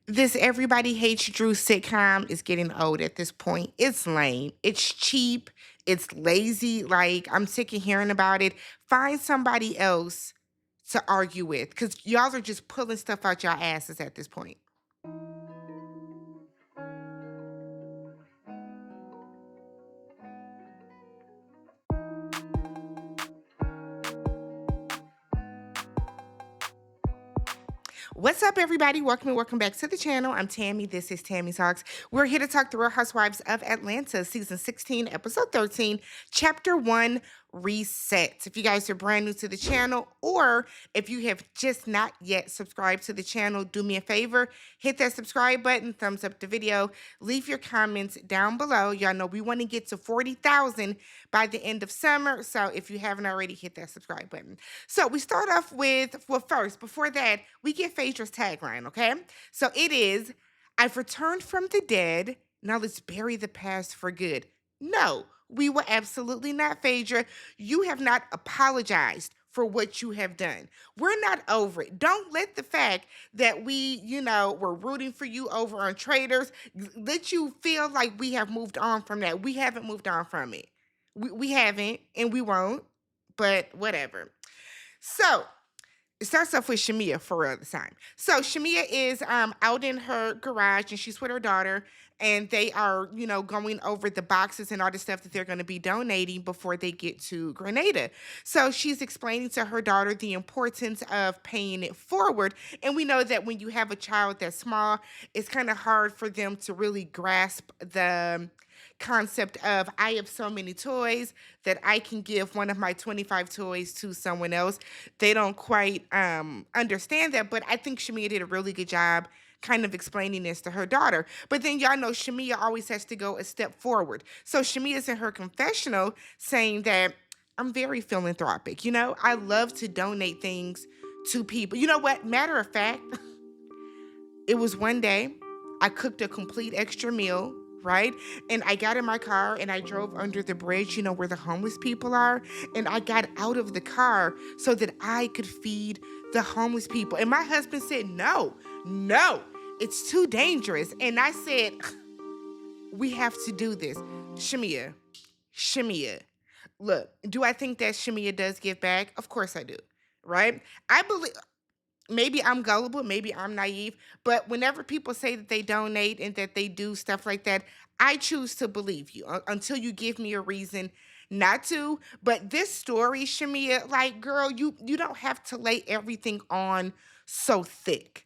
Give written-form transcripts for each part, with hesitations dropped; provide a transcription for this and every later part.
This Everybody Hates Drew sitcom is getting old at this point. It's lame. It's cheap. It's lazy. Like, I'm sick of hearing about it. Find somebody else to argue with because y'all are just pulling stuff out your asses at this point. What's up, everybody? Welcome and welcome back to the channel. I'm Tammy. This is TammyTalks. We're here to talk the Real Housewives of Atlanta, season 16, episode 13, chapter 1, Reset. If you guys are brand new to the channel, or if you have just not yet subscribed to the channel, do me a favor, hit that subscribe button, thumbs up the video, leave your comments down below. Y'all know we want to get to 40,000 by the end of summer, so if you haven't already, hit that subscribe button. So we start off with, well, first, before that, we get Phaedra's tagline, okay? So it is, I've returned from the dead, now let's bury the past for good. No, we will absolutely not, Phaedra. You have not apologized for what you have done. We're not over it. Don't let the fact that we're rooting for you over on Traders, let you feel like we have moved on from that. We haven't moved on from it. We haven't, and we won't, but whatever. So, it starts off with Shamia for real this time. So Shamia is out in her garage and she's with her daughter and they are, going over the boxes and all the stuff that they're going to be donating before they get to Grenada. So she's explaining to her daughter the importance of paying it forward. And we know that when you have a child that's small, it's kind of hard for them to really grasp the concept of I have so many toys that I can give one of my 25 toys to someone else. They don't quite understand that, but I think Shamia did a really good job kind of explaining this to her daughter. But then y'all know Shamia always has to go a step forward. So Shamia's in her confessional saying that I'm very philanthropic. I love to donate things to people. You know what? Matter of fact, it was one day I cooked a complete extra meal, right? And I got in my car and I drove under the bridge, where the homeless people are. And I got out of the car so that I could feed the homeless people. And my husband said, no, it's too dangerous. And I said, we have to do this. Shamia. Look, do I think that Shamia does give back? Of course I do, right? I believe. Maybe I'm gullible, maybe I'm naive, but whenever people say that they donate and that they do stuff like that, I choose to believe you until you give me a reason not to. But this story, Shamia, like, girl, you don't have to lay everything on so thick.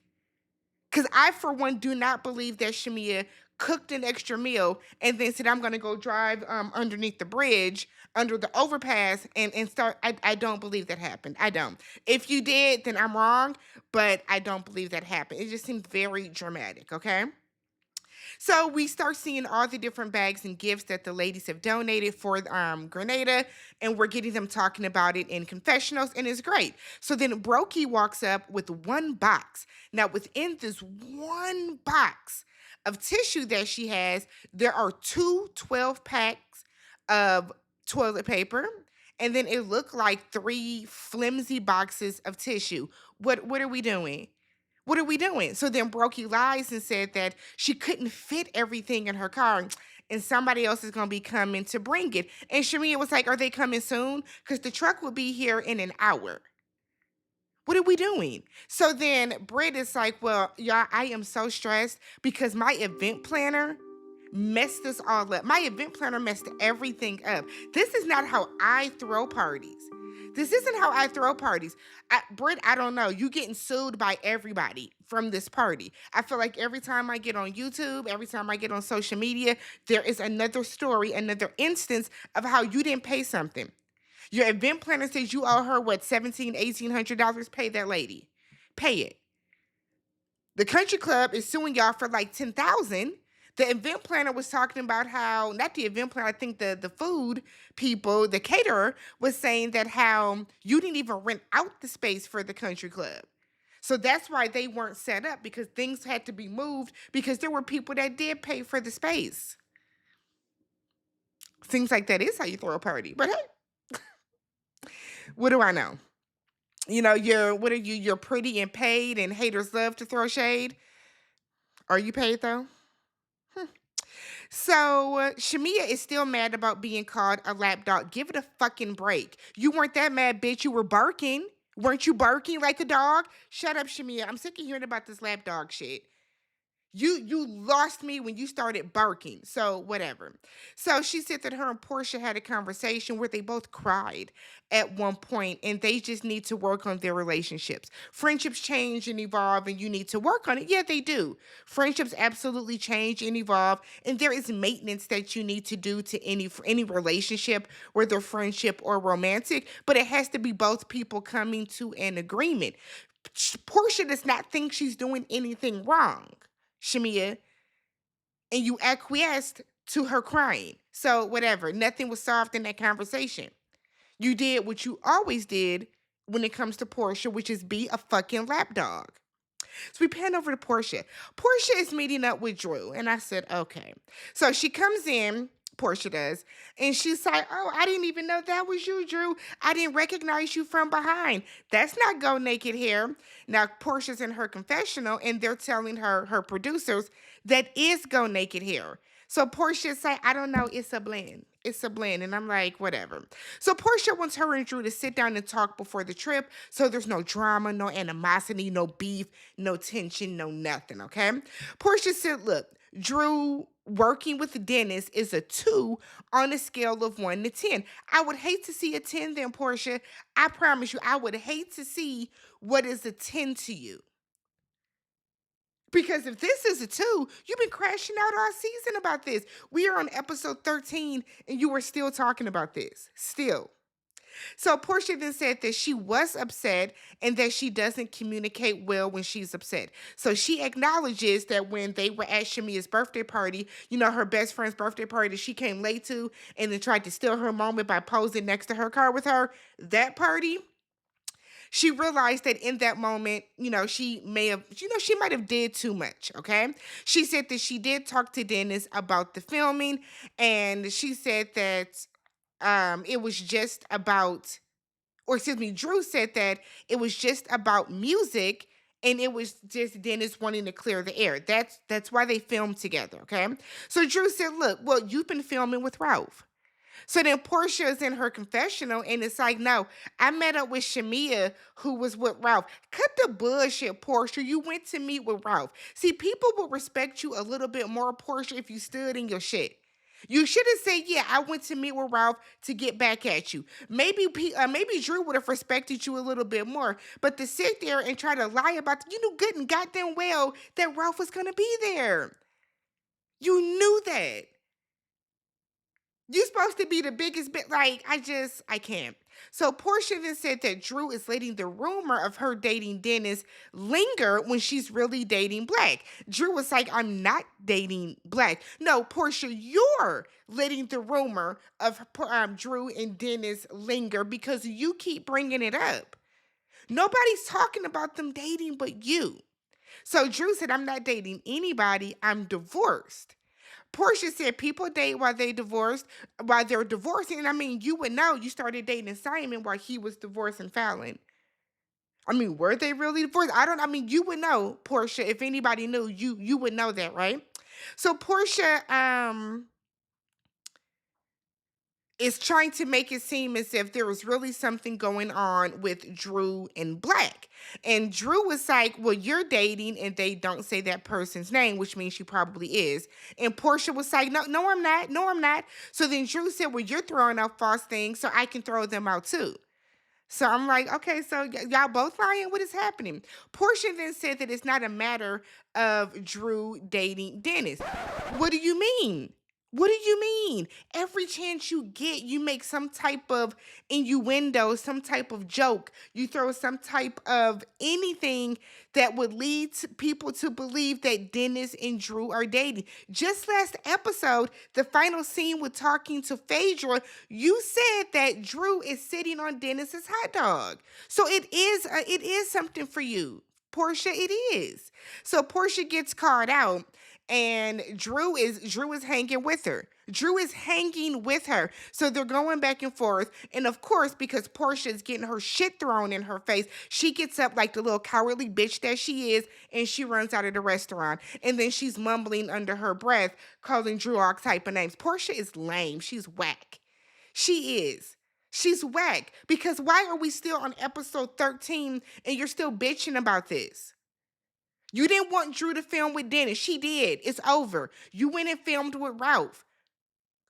Because I, for one, do not believe that Shamia cooked an extra meal and then said, I'm going to go drive underneath the bridge, under the overpass, and start. I don't believe that happened. I don't. If you did, then I'm wrong, but I don't believe that happened. It just seemed very dramatic, okay? So we start seeing all the different bags and gifts that the ladies have donated for Grenada, and we're getting them talking about it in confessionals, and it's great. So then Brokey walks up with one box. Now, within this one box of tissue that she has, there are two 12-packs of toilet paper, and then it looked like three flimsy boxes of tissue. What are we doing? What are we doing? So then Brokey lies and said that she couldn't fit everything in her car and somebody else is going to be coming to bring it. And Shamia was like, are they coming soon? Because the truck will be here in an hour. What are we doing? So then Britt is like, well, y'all, I am so stressed because my event planner messed this all up. My event planner messed everything up. This is not how I throw parties. This isn't how I throw parties. Britt, I don't know. You getting sued by everybody from this party. I feel like every time I get on YouTube, every time I get on social media, there is another story, another instance of how you didn't pay something. Your event planner says you owe her, what, $1,700, $1,800? Pay that lady. Pay it. The country club is suing y'all for like $10,000. The event planner was talking about how, not the event planner, I think the food people, the caterer, was saying that how you didn't even rent out the space for the country club. So that's why they weren't set up, because things had to be moved because there were people that did pay for the space. Seems like that is how you throw a party. But hey, what do I know? You're pretty and paid and haters love to throw shade. Are you paid though? So Shamia is still mad about being called a lapdog. Give it a fucking break. You weren't that mad, bitch. You were barking. Weren't you barking like a dog? Shut up, Shamia. I'm sick of hearing about this lapdog shit. You lost me when you started barking. So whatever. So she said that her and Portia had a conversation where they both cried at one point and they just need to work on their relationships. Friendships change and evolve and you need to work on it. Yeah, they do. Friendships absolutely change and evolve and there is maintenance that you need to do to any relationship, whether friendship or romantic, but it has to be both people coming to an agreement. Portia does not think she's doing anything wrong, Shamia, and you acquiesced to her crying. So, whatever, nothing was solved in that conversation. You did what you always did when it comes to Portia, which is be a fucking lapdog. So we pan over to Portia. Portia is meeting up with Drew. And I said, okay. So she comes in, Portia does, and she's like, oh, I didn't even know that was you, Drew. I didn't recognize you from behind. That's not go naked hair. Now, Portia's in her confessional, and they're telling her producers that is go naked hair. So Portia's like, I don't know, it's a blend. It's a blend. And I'm like, whatever. So Portia wants her and Drew to sit down and talk before the trip. So there's no drama, no animosity, no beef, no tension, no nothing, okay? Portia said, look, Drew working with Dennis is a 2 on a scale of 1 to 10. I would hate to see a 10 then, Portia. I promise you, I would hate to see what is a 10 to you. Because if this is a 2, you've been crashing out all season about this. We are on episode 13 and you were still talking about this. Still. So Portia then said that she was upset and that she doesn't communicate well when she's upset. So she acknowledges that when they were at Shamia's birthday party, you know, her best friend's birthday party she came late to and then tried to steal her moment by posing next to her car with her, that party, she realized that in that moment, you know, she may have, you know, she might have did too much, okay? She said that she did talk to Dennis about the filming and she said that it was just about, or excuse me, Drew said that it was just about music and it was just Dennis wanting to clear the air. That's why they filmed together, okay? So Drew said, look, well, you've been filming with Ralph. So then Portia is in her confessional and it's like, no, I met up with Shamia, who was with Ralph. Cut the bullshit, Portia. You went to meet with Ralph. See, people will respect you a little bit more, Portia, if you stood in your shit. You should have said, yeah, I went to meet with Ralph to get back at you. Maybe Drew would have respected you a little bit more. But to sit there and try to lie about, you knew good and goddamn well that Ralph was going to be there. You knew that. You supposed to be the biggest bit. Like, I can't. So Portia then said that Drew is letting the rumor of her dating Dennis linger when she's really dating Black. Drew was like, I'm not dating Black. No, Portia, you're letting the rumor of Drew and Dennis linger because you keep bringing it up. Nobody's talking about them dating but you. So Drew said, I'm not dating anybody. I'm divorced. Portia said people date while they're divorcing. And I mean, you would know you started dating Simon while he was divorcing Fallon. I mean, were they really divorced? I mean, you would know, Portia, if anybody knew, you would know that, right? So Portia is trying to make it seem as if there was really something going on with Drew and Black. And Drew was like, well, you're dating, and they don't say that person's name, which means she probably is. And Portia was like, no, I'm not. No, I'm not. So then Drew said, well, you're throwing out false things, so I can throw them out too. So I'm like, okay, so y'all both lying? What is happening? Portia then said that it's not a matter of Drew dating Dennis. What do you mean? What do you mean? Every chance you get, you make some type of innuendo, some type of joke. You throw some type of anything that would lead to people to believe that Dennis and Drew are dating. Just last episode, the final scene with talking to Phaedra, you said that Drew is sitting on Dennis's hot dog. So it is something for you, Portia. It is. So Portia gets called out. and Drew is hanging with her. Drew is hanging with her. So they're going back and forth. And of course, because Porsha is getting her shit thrown in her face, she gets up like the little cowardly bitch that she is, and she runs out of the restaurant. And then she's mumbling under her breath, calling Drew all type of names. Porsha is lame. She's whack. She is. She's whack. Because why are we still on episode 13 and you're still bitching about this? You didn't want Drew to film with Dennis. She did. It's over. You went and filmed with Ralph.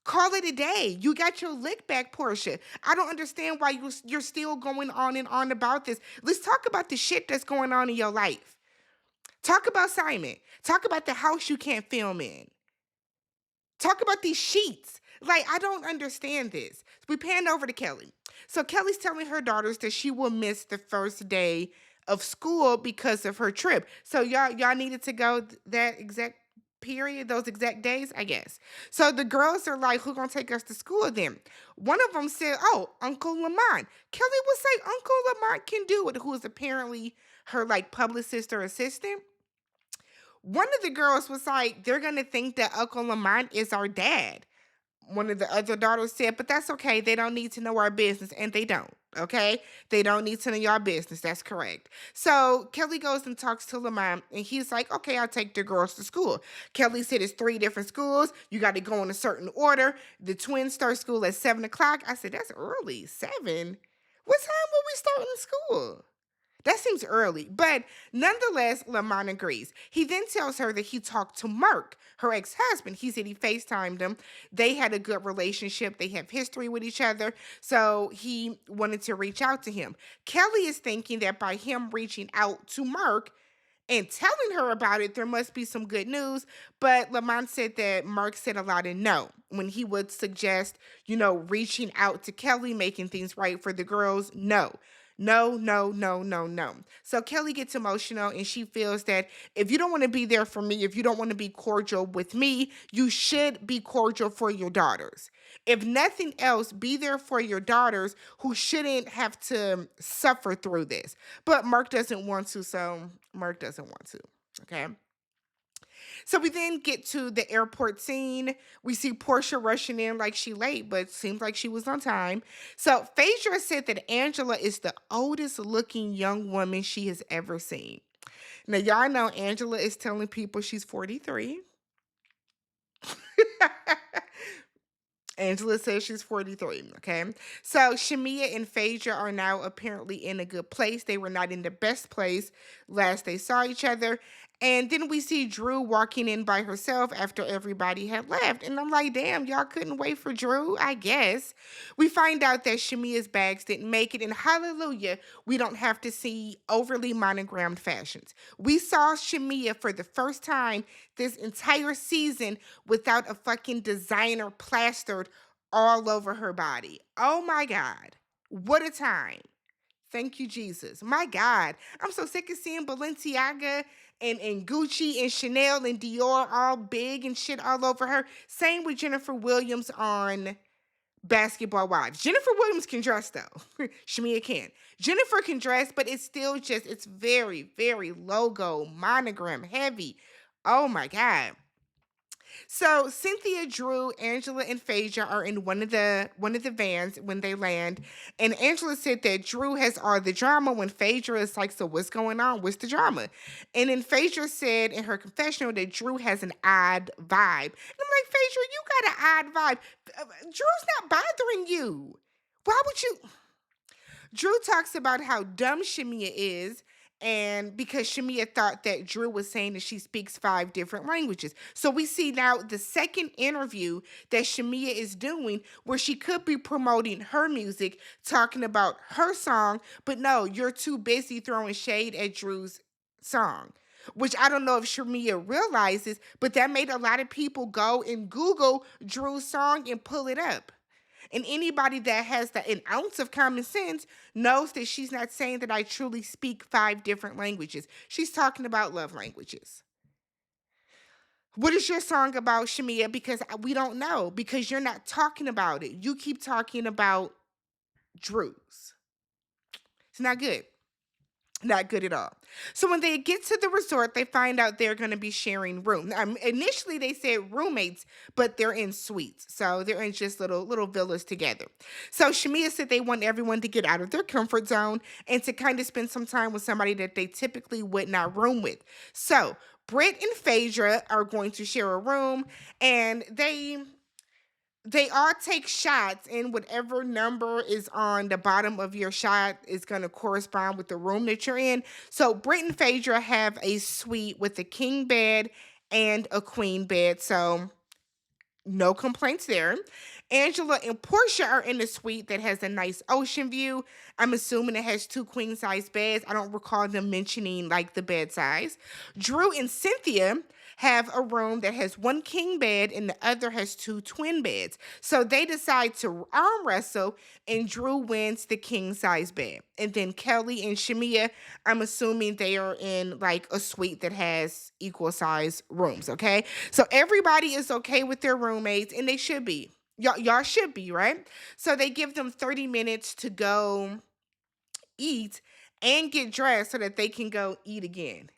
Call it a day. You got your lick back, Porsha. I don't understand why you're still going on and on about this. Let's talk about the shit that's going on in your life. Talk about Simon. Talk about the house you can't film in. Talk about these sheets. Like, I don't understand this. We panned over to Kelli. So Kelli's telling her daughters that she will miss the first day of school because of her trip. So y'all needed to go that exact period, those exact days, I guess. So the girls are like, who gonna take us to school then? One of them said, oh, Uncle Lamont. Kelli would say Uncle Lamont can do it, who is apparently her like publicist or assistant. One of the girls was like, they're gonna think that Uncle Lamont is our dad. One of the other daughters said, but that's okay. They don't need to know our business. And they don't. Okay. They don't need to know your business. That's correct. So Kelli goes and talks to Lamont, and he's like, okay, I'll take the girls to school. Kelli said it's 3 different schools. You got to go in a certain order. The twins start school at 7 o'clock. I said, that's early. 7? What time will we start in school? That seems early, but nonetheless, Lamont agrees. He then tells her that he talked to Mark, her ex-husband. He said he FaceTimed him. They had a good relationship. They have history with each other, so he wanted to reach out to him. Kelli is thinking that by him reaching out to Mark and telling her about it, there must be some good news, but Lamont said that Mark said a lot of no when he would suggest, reaching out to Kelli, making things right for the girls. No. No, no, no, no, no. So Kelli gets emotional and she feels that if you don't want to be there for me, if you don't want to be cordial with me, you should be cordial for your daughters. If nothing else, be there for your daughters who shouldn't have to suffer through this. But Mark doesn't want to, so Mark doesn't want to. Okay. So we then get to the airport scene. We see Porsha rushing in like she late, but seems like she was on time. So Phaedra said that Angela is the oldest looking young woman she has ever seen. Now, y'all know Angela is telling people she's 43. Angela says she's 43, okay? So Shamea and Phaedra are now apparently in a good place. They were not in the best place last they saw each other. And then we see Drew walking in by herself after everybody had left. And I'm like, damn, y'all couldn't wait for Drew, I guess. We find out that Shamea's bags didn't make it. And hallelujah, we don't have to see overly monogrammed fashions. We saw Shamea for the first time this entire season without a fucking designer plastered all over her body. Oh my God. What a time. Thank you, Jesus. My God. I'm so sick of seeing Balenciaga and Gucci and Chanel and Dior all big and shit all over her. Same with Jennifer Williams on Basketball Wives. Jennifer Williams can dress though. Shamea can. Jennifer can dress, but it's still just, it's very, very logo, monogram heavy. Oh my God. So Cynthia, Drew, Angela, and Phaedra are in one of the vans when they land. And Angela said that Drew has all the drama when Phaedra is like, so what's going on? What's the drama? And then Phaedra said in her confessional that Drew has an odd vibe. And I'm like, Phaedra, you got an odd vibe. Drew's not bothering you. Why would you? Drew talks about how dumb Shamea is, and because Shamea thought that Drew was saying that she speaks 5 different languages. So we see now the second interview that Shamea is doing where she could be promoting her music, talking about her song, but no, you're too busy throwing shade at Drew's song. Which I don't know if Shamea realizes, but that made a lot of people go and Google Drew's song and pull it up. And anybody that has an ounce of common sense knows that she's not saying that I truly speak 5 different languages. She's talking about love languages. What is your song about, Shamea? Because we don't know, because you're not talking about it. You keep talking about Drew's. It's not good. Not good at all. So when they get to the resort, they find out they're going to be sharing room. Initially, they said roommates, but they're in suites, so they're in just little villas together. So Shamia said they want everyone to get out of their comfort zone and to kind of spend some time with somebody that they typically would not room with. So Britt and Phaedra are going to share a room, and they all take shots, and whatever number is on the bottom of your shot is going to correspond with the room that you're in. So Britt and Phaedra have a suite with a king bed and a queen bed. So no complaints there. Angela and Porsha are in a suite that has a nice ocean view. I'm assuming it has two queen size beds. I don't recall them mentioning like the bed size. Drew and Cynthia have a room that has one king bed and the other has two twin beds. So they decide to arm wrestle, and Drew wins the king size bed. And then Kelli and Shamia, I'm assuming they are in like a suite that has equal size rooms. Okay. So everybody is okay with their roommates, and they should be. Y'all should be, right? So they give them 30 minutes to go eat and get dressed so that they can go eat again.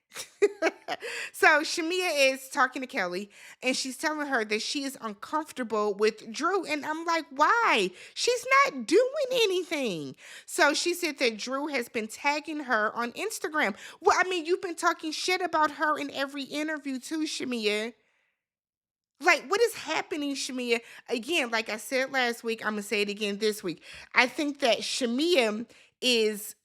So Shamia is talking to Kelli, and she's telling her that she is uncomfortable with Drew. And I'm like, why? She's not doing anything. So she said that Drew has been tagging her on Instagram. Well, I mean, you've been talking shit about her in every interview too, Shamia. Like, what is happening, Shamia? Again, like I said last week, I'm gonna say it again this week. I think that Shamia is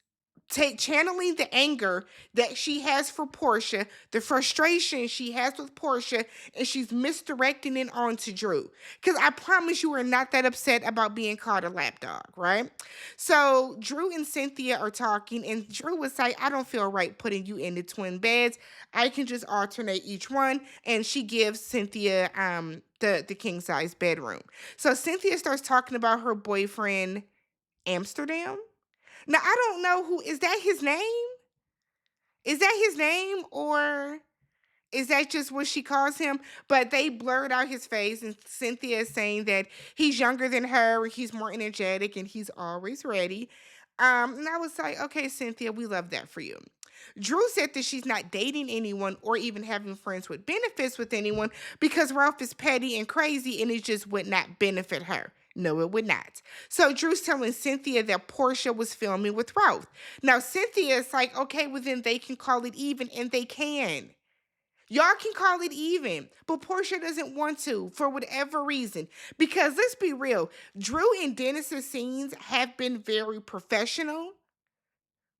channeling the anger that she has for Porsha, the frustration she has with Porsha, and she's misdirecting it onto Drew. Because I promise you are not that upset about being called a lapdog, right? So Drew and Cynthia are talking, and Drew was like, I don't feel right putting you in the twin beds. I can just alternate each one. And she gives Cynthia the king size bedroom. So Cynthia starts talking about her boyfriend, Amsterdam. Now, I don't know who is that his name? Is that his name, or is that just what she calls him? But they blurred out his face, and Cynthia is saying that he's younger than her, he's more energetic, and he's always ready. And I was like, okay, Cynthia, we love that for you. Drew said that she's not dating anyone or even having friends with benefits with anyone because Ralph is petty and crazy, and it just would not benefit her. No, it would not. So Drew's telling Cynthia that Porsha was filming with Ralph. Now Cynthia is like, okay, well then they can call it even, and they can. Y'all can call it even, but Porsha doesn't want to for whatever reason. Because let's be real, Drew and Dennis's scenes have been very professional.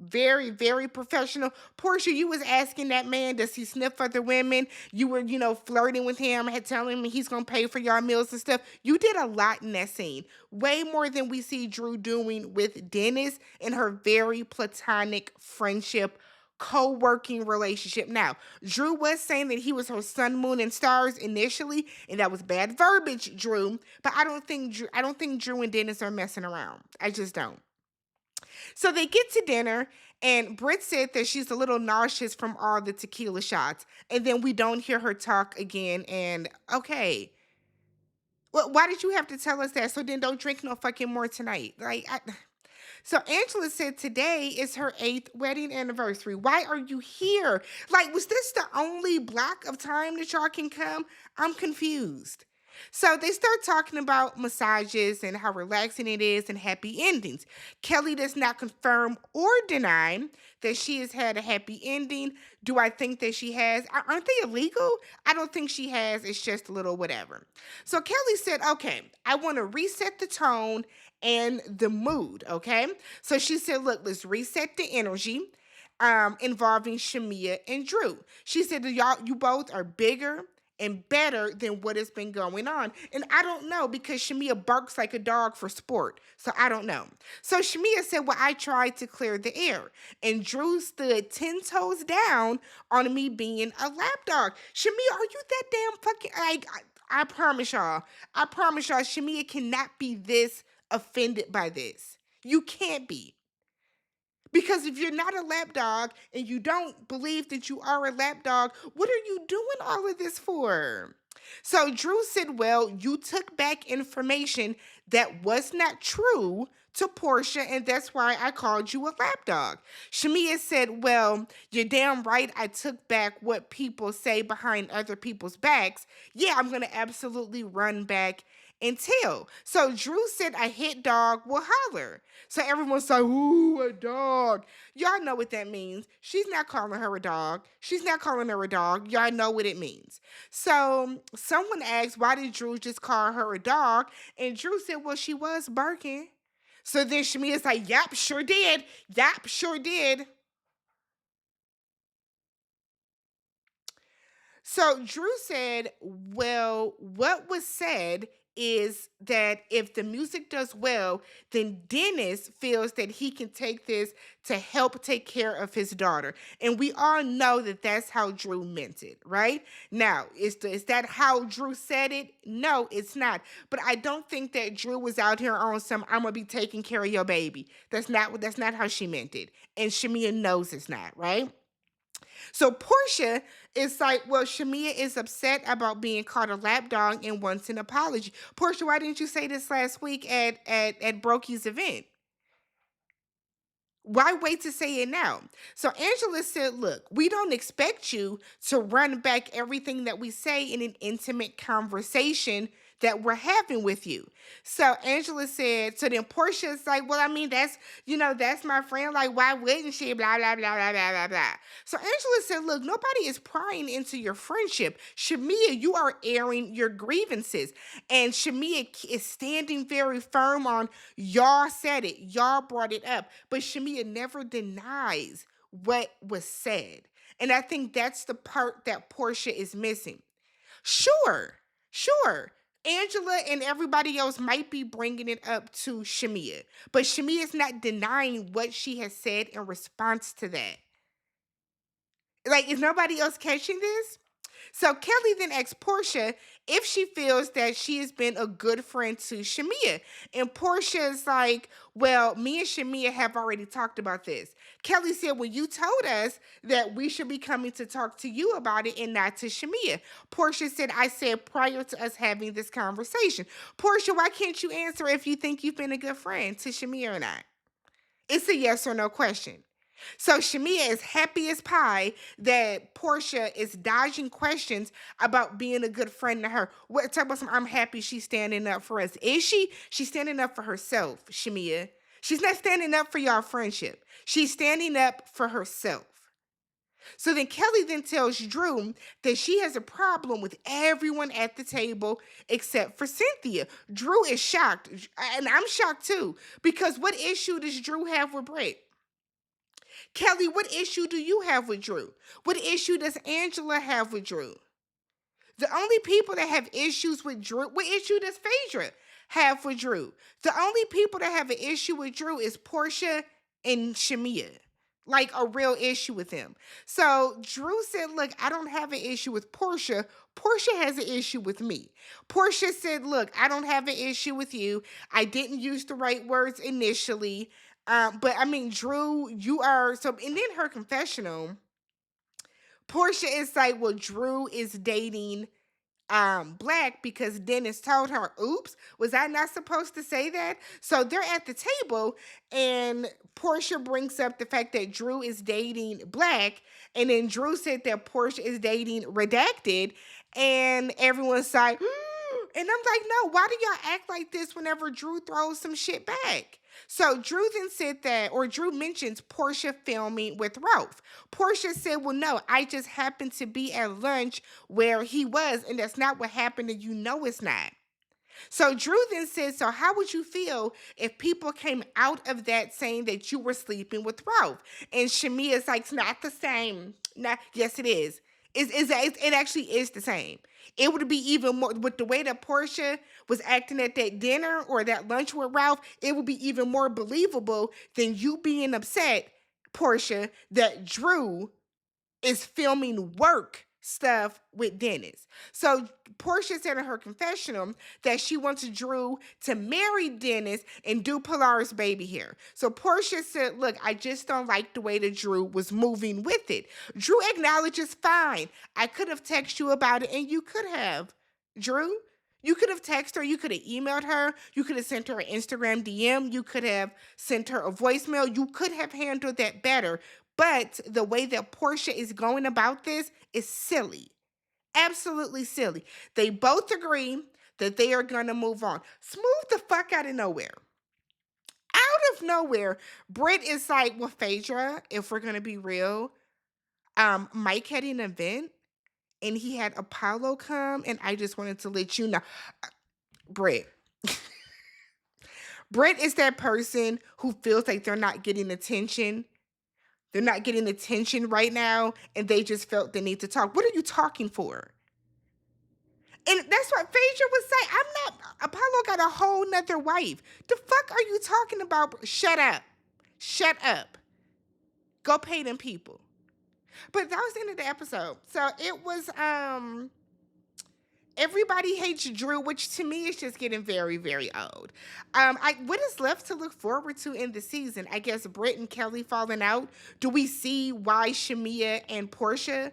Very, very professional. Portia, you was asking that man, does he sniff other women? You were, flirting with him, had telling him he's gonna pay for your meals and stuff. You did a lot in that scene. Way more than we see Drew doing with Dennis in her very platonic friendship, co-working relationship. Now, Drew was saying that he was her sun, moon, and stars initially, and that was bad verbiage, Drew. But I don't think Drew and Dennis are messing around. I just don't. So they get to dinner, and Britt said that she's a little nauseous from all the tequila shots. And then we don't hear her talk again. And okay, well, why did you have to tell us that? So then don't drink no fucking more tonight. So Angela said today is her 8th wedding anniversary. Why are you here? Like, was this the only block of time that y'all can come? I'm confused. So they start talking about massages and how relaxing it is and happy endings. Kelli does not confirm or deny that she has had a happy ending. Do I think that she has? Aren't they illegal? I don't think she has. It's just a little whatever. So Kelli said, okay, I want to reset the tone and the mood, okay? So she said, look, let's reset the energy involving Shamia and Drew. She said, you both are bigger and better than what has been going on. And I don't know, because Shamia barks like a dog for sport. So I don't know. So Shamia said, well, I tried to clear the air. And Drew stood 10 toes down on me being a lapdog. Shamia, are you that damn fucking... I promise y'all. Shamia cannot be this offended by this. You can't be. Because if you're not a lapdog and you don't believe that you are a lapdog, what are you doing all of this for? So Drew said, well, you took back information that was not true to Porsha, and that's why I called you a lapdog. Shamia said, well, you're damn right. I took back what people say behind other people's backs. Yeah, I'm going to absolutely run back and tell. So Drew said, a hit dog will holler. So everyone's like, ooh, a dog. Y'all know what that means. She's not calling her a dog. She's not calling her a dog. Y'all know what it means. So someone asked, why did Drew just call her a dog? And Drew said, well, she was barking. So then Shamia's like, yep, sure did. Yep, sure did. So Drew said, well, what was said is that if the music does well, then Dennis feels that he can take this to help take care of his daughter. And we all know that that's how Drew meant it, right? Now, is that how Drew said it? No, it's not. But I don't think that Drew was out here on some, I'm going to be taking care of your baby. That's not how she meant it. And Shamia knows it's not, right? So Portia is like, well, Shamia is upset about being called a lapdog and wants an apology. Portia, why didn't you say this last week at Brokey's event? Why wait to say it now? So Angela said, look, we don't expect you to run back everything that we say in an intimate conversation that we're having with you. So Angela said, so then Portia's like, well, I mean, that's my friend. Like, why wouldn't she? Blah, blah, blah, blah, blah, blah, blah. So Angela said, look, nobody is prying into your friendship. Shamia, you are airing your grievances. And Shamia is standing very firm on, y'all said it, y'all brought it up. But Shamia never denies what was said. And I think that's the part that Portia is missing. Sure, sure. Angela and everybody else might be bringing it up to Shamia, but Shamia is not denying what she has said in response to that. Like, is nobody else catching this? So Kelli then asks Portia if she feels that she has been a good friend to Shamia. And Portia is like, well, me and Shamia have already talked about this. Kelli said, well, you told us that we should be coming to talk to you about it and not to Shamia. Portia said, I said prior to us having this conversation. Portia, why can't you answer if you think you've been a good friend to Shamia or not? It's a yes or no question. So Shamia is happy as pie that Portia is dodging questions about being a good friend to her. What talk about some? I'm happy she's standing up for us. Is she? She's standing up for herself, Shamia. She's not standing up for y'all friendship. She's standing up for herself. So then Kelli then tells Drew that she has a problem with everyone at the table except for Cynthia. Drew is shocked, and I'm shocked too, because what issue does Drew have with Britt? Kelli, what issue do you have with Drew? What issue does Angela have with Drew? The only people that have issues with Drew, what issue does Phaedra have with Drew? The only people that have an issue with Drew is Porsha and Shamia. Like a real issue with them. So Drew said, look, I don't have an issue with Porsha. Porsha has an issue with me. Porsha said, look, I don't have an issue with you. I didn't use the right words initially. But I mean, Drew, you are so. And then her confessional, Portia is like, well, Drew is dating Black because Dennis told her, oops, was I not supposed to say that? So they're at the table and Portia brings up the fact that Drew is dating Black, and then Drew said that Portia is dating Redacted, and everyone's like, and I'm like, no, why do y'all act like this whenever Drew throws some shit back? So Drew then said that, or Drew mentions Portia filming with Ralph. Portia said, well, no, I just happened to be at lunch where he was, and that's not what happened, and you know it's not. So Drew then said, so how would you feel if people came out of that saying that you were sleeping with Ralph? And Shamia's like, it's not the same. Not, yes, it is. It actually is the same. It would be even more with the way that Portia was acting at that dinner or that lunch with Ralph. It would be even more believable than you being upset, Portia, that Drew is filming work stuff with Dennis. So Portia said in her confessional that she wants Drew to marry Dennis and do Pilar's baby hair. So Portia said, look, I just don't like the way that Drew was moving with it. Drew acknowledges, fine, I could have texted you about it and you could have. Drew, You could have texted her, you could have emailed her, you could have sent her an Instagram DM, you could have sent her a voicemail, you could have handled that better. But the way that Porsha is going about this is silly. Absolutely silly. They both agree that they are gonna move on. Smooth the fuck out of nowhere. Out of nowhere, Britt is like, well, Phaedra, if we're gonna be real, Mike had an event and he had Apollo come, and I just wanted to let you know. Britt. Britt is that person who feels like they're not getting attention. They're not getting attention right now, and they just felt the need to talk. What are you talking for? And that's what Phaedra would say. I'm not, Apollo got a whole nother wife. The fuck are you talking about? Shut up. Shut up. Go pay them people. But that was the end of the episode. So it was Everybody Hates Drew, which to me is just getting very, very old. What is left to look forward to in the season? I guess Britt and Kelli falling out. Do we see why Shamia and Porsha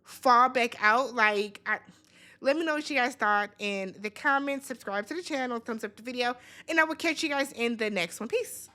fall back out? Let me know what you guys thought in the comments. Subscribe to the channel, thumbs up the video, and I will catch you guys in the next one. Peace.